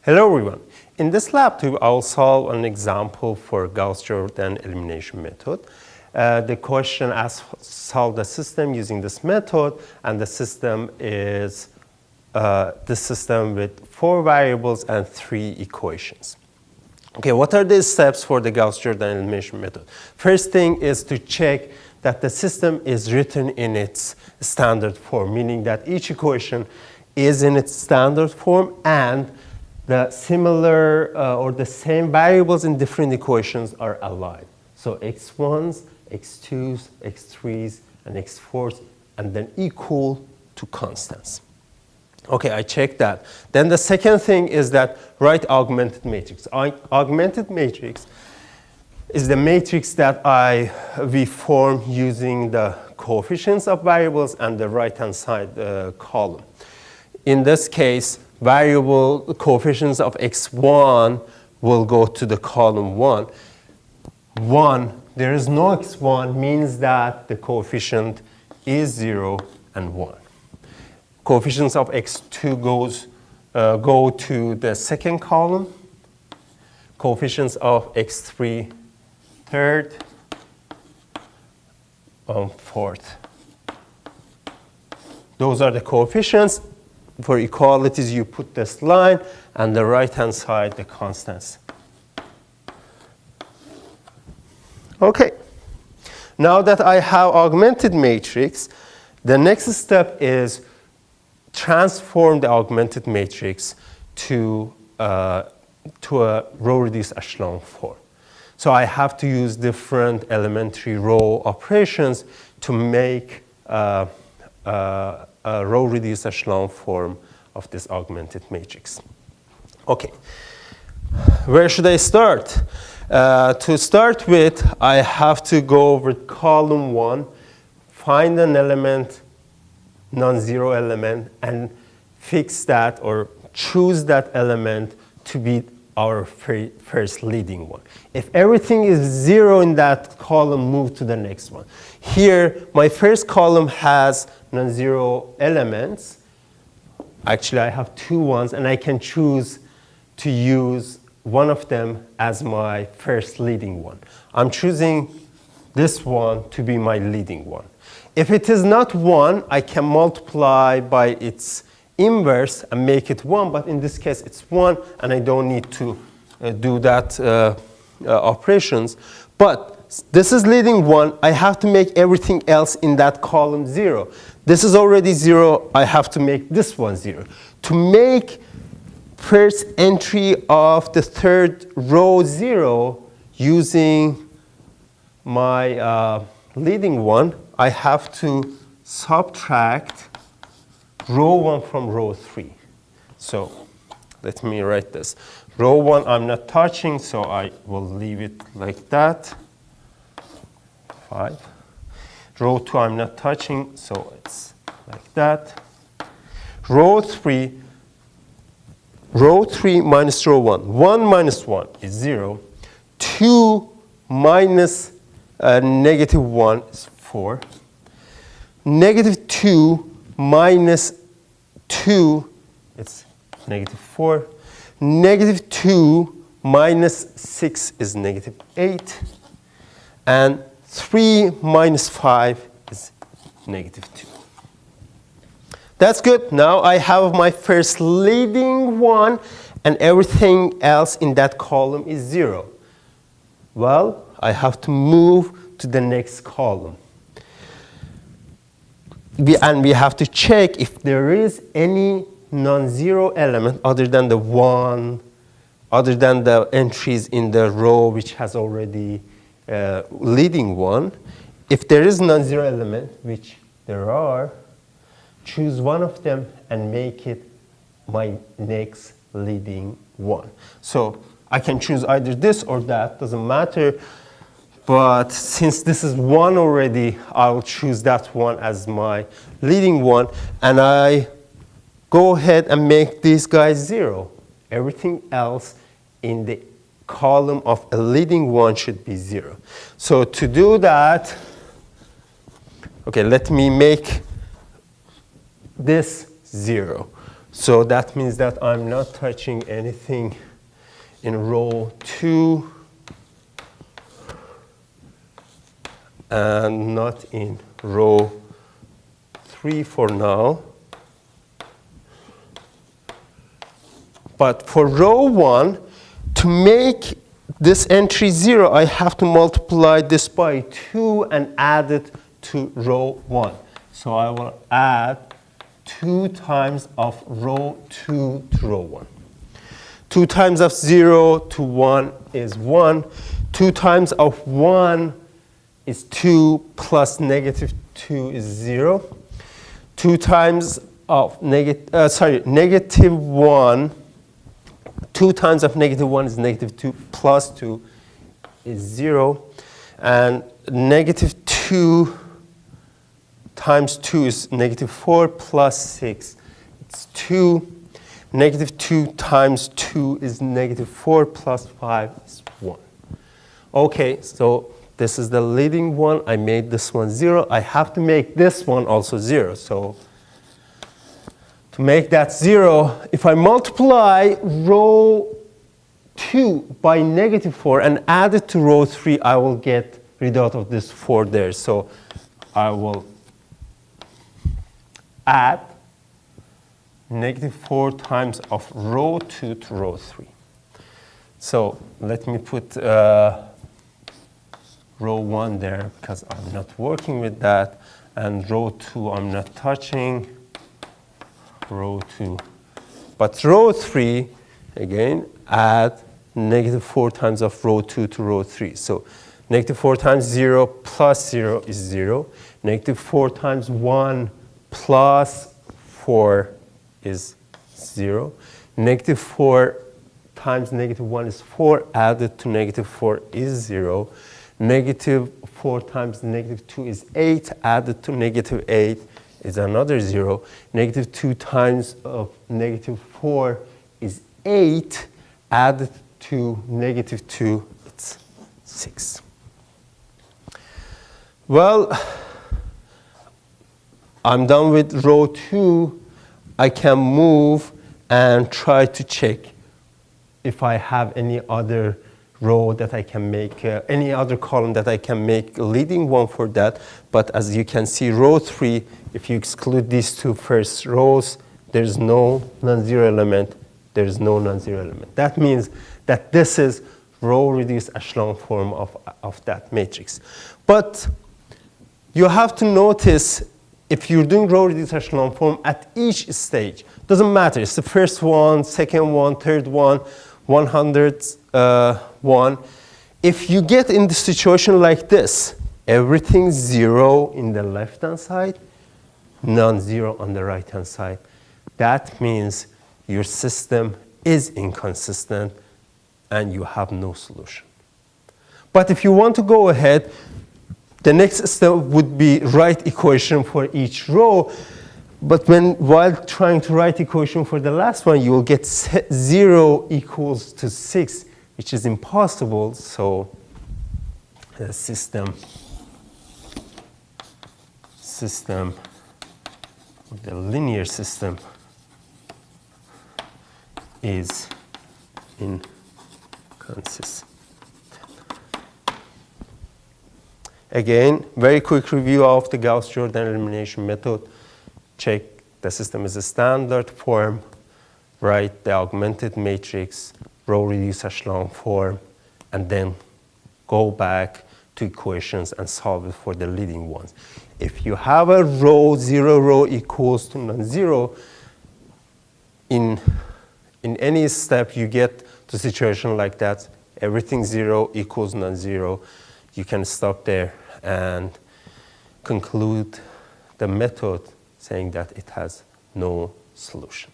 Hello everyone. In this Labtube, I will solve an example for Gauss-Jordan elimination method. The question asks solve the system using this method, and the system is the system with 4 variables and 3 equations. Okay, what are the steps for the Gauss-Jordan elimination method? First thing is to check that the system is written in its standard form, meaning that each equation is in its standard form and the similar or the same variables in different equations are aligned. So x1s, x2s, x3s, and x4s, and then equal to constants. Okay, I checked that. Then the second thing is that write augmented matrix. Augmented matrix is the matrix that we form using the coefficients of variables and the right-hand side column. In this case, variable coefficients of x1 will go to the column 1. 1, there is no x1 means that the coefficient is 0 and 1. Coefficients of x2 go to the second column. Coefficients of x3 third and fourth. Those are the coefficients. For equalities, you put this line, and the right-hand side, the constants. Okay. Now that I have augmented matrix, the next step is transform the augmented matrix to a row-reduced echelon form. So I have to use different elementary row operations to make a row-reduced echelon form of this augmented matrix. Okay, where should I start? To start with, I have to go over column 1, find an element, non-zero element, and fix that or choose that element to be our first leading one. If everything is 0 in that column, move to the next one. Here, my first column has non-zero elements. Actually, I have 2 ones, and I can choose to use one of them as my first leading one. I'm choosing this one to be my leading one. If it is not 1, I can multiply by its inverse and make it 1, but in this case it's 1, and I don't need to do that operations. But this is leading 1. I have to make everything else in that column 0. This is already 0. I have to make this one 0. To make first entry of the third row 0 using my leading one, I have to subtract row 1 from row 3. So let me write this. Row 1 I'm not touching, so I will leave it like that. 5. Row 2 I'm not touching, so it's like that. Row 3 minus row 1. 1 minus 1 is 0. 2 minus negative 1 is 4. Negative 2 minus 2, it's negative 4. Negative 2 minus 6 is negative 8. And 3 minus 5 is negative 2. That's good. Now I have my first leading one, and everything else in that column is 0. Well, I have to move to the next column. We have to check if there is any non-zero element other than the 1, other than the entries in the row which has already leading 1. If there is non-zero element, which there are, choose one of them and make it my next leading one. So I can choose either this or that, doesn't matter. But since this is 1 already, I'll choose that one as my leading one. And I go ahead and make these guys 0. Everything else in the column of a leading one should be 0. So to do that, okay, let me make this 0. So that means that I'm not touching anything in row 2 and not in row 3 for now. But for row 1, to make this entry 0, I have to multiply this by 2 and add it to row 1. So I will add 2 times of row 2 to row 1. 2 times of 0 to 1 is 1. 2 times of 1 is 2 plus negative 2 is 0. 2 times of negative 1. 2 times of negative 1 is negative 2 plus 2 is 0. And negative 2 times 2 is negative 4 plus 6. It's 2. Negative 2 times 2 is negative 4 plus 5 is 1. Okay, so this is the leading one. I made this one 0. I have to make this one also 0. So to make that 0, if I multiply row 2 by negative 4 and add it to row 3, I will get rid of this 4 there. So I will add negative 4 times of row 2 to row 3. So let me put row 1 there because I'm not working with that. And row 2 I'm not touching. Row 2. But row 3, again, add negative 4 times of row 2 to row 3. So negative 4 times 0 plus 0 is 0. Negative 4 times 1 plus 4 is 0. Negative 4 times negative 1 is 4. Added to negative 4 is 0. Negative 4 times negative 2 is 8. Added to negative 8 is another 0. Negative 2 times of negative 4 is 8. Added to negative 2, it's 6. Well, I'm done with row 2. I can move and try to check if I have any other row that I can make, any other column that I can make a leading one for that. But as you can see, row 3, if you exclude these 2 first rows, there's no non-zero element, there's no non-zero element. That means that this is row reduced echelon form of that matrix. But you have to notice, if you're doing row reduced echelon form at each stage, doesn't matter, it's the first one, second one, third one, 100th one. If you get in the situation like this, everything 0 in the left-hand side, non-zero on the right-hand side, that means your system is inconsistent and you have no solution. But if you want to go ahead, the next step would be write equation for each row. But while trying to write equation for the last one, you will get 0 equals to 6, which is impossible. So the system, the linear system is inconsistent. Again, very quick review of the Gauss-Jordan elimination method. Check the system is a standard form, write the augmented matrix, row reduced echelon form, and then go back to equations and solve it for the leading ones. If you have a row, 0 row equals to non-zero, in any step you get to a situation like that, everything 0 equals non-zero, you can stop there and conclude the method saying that it has no solution.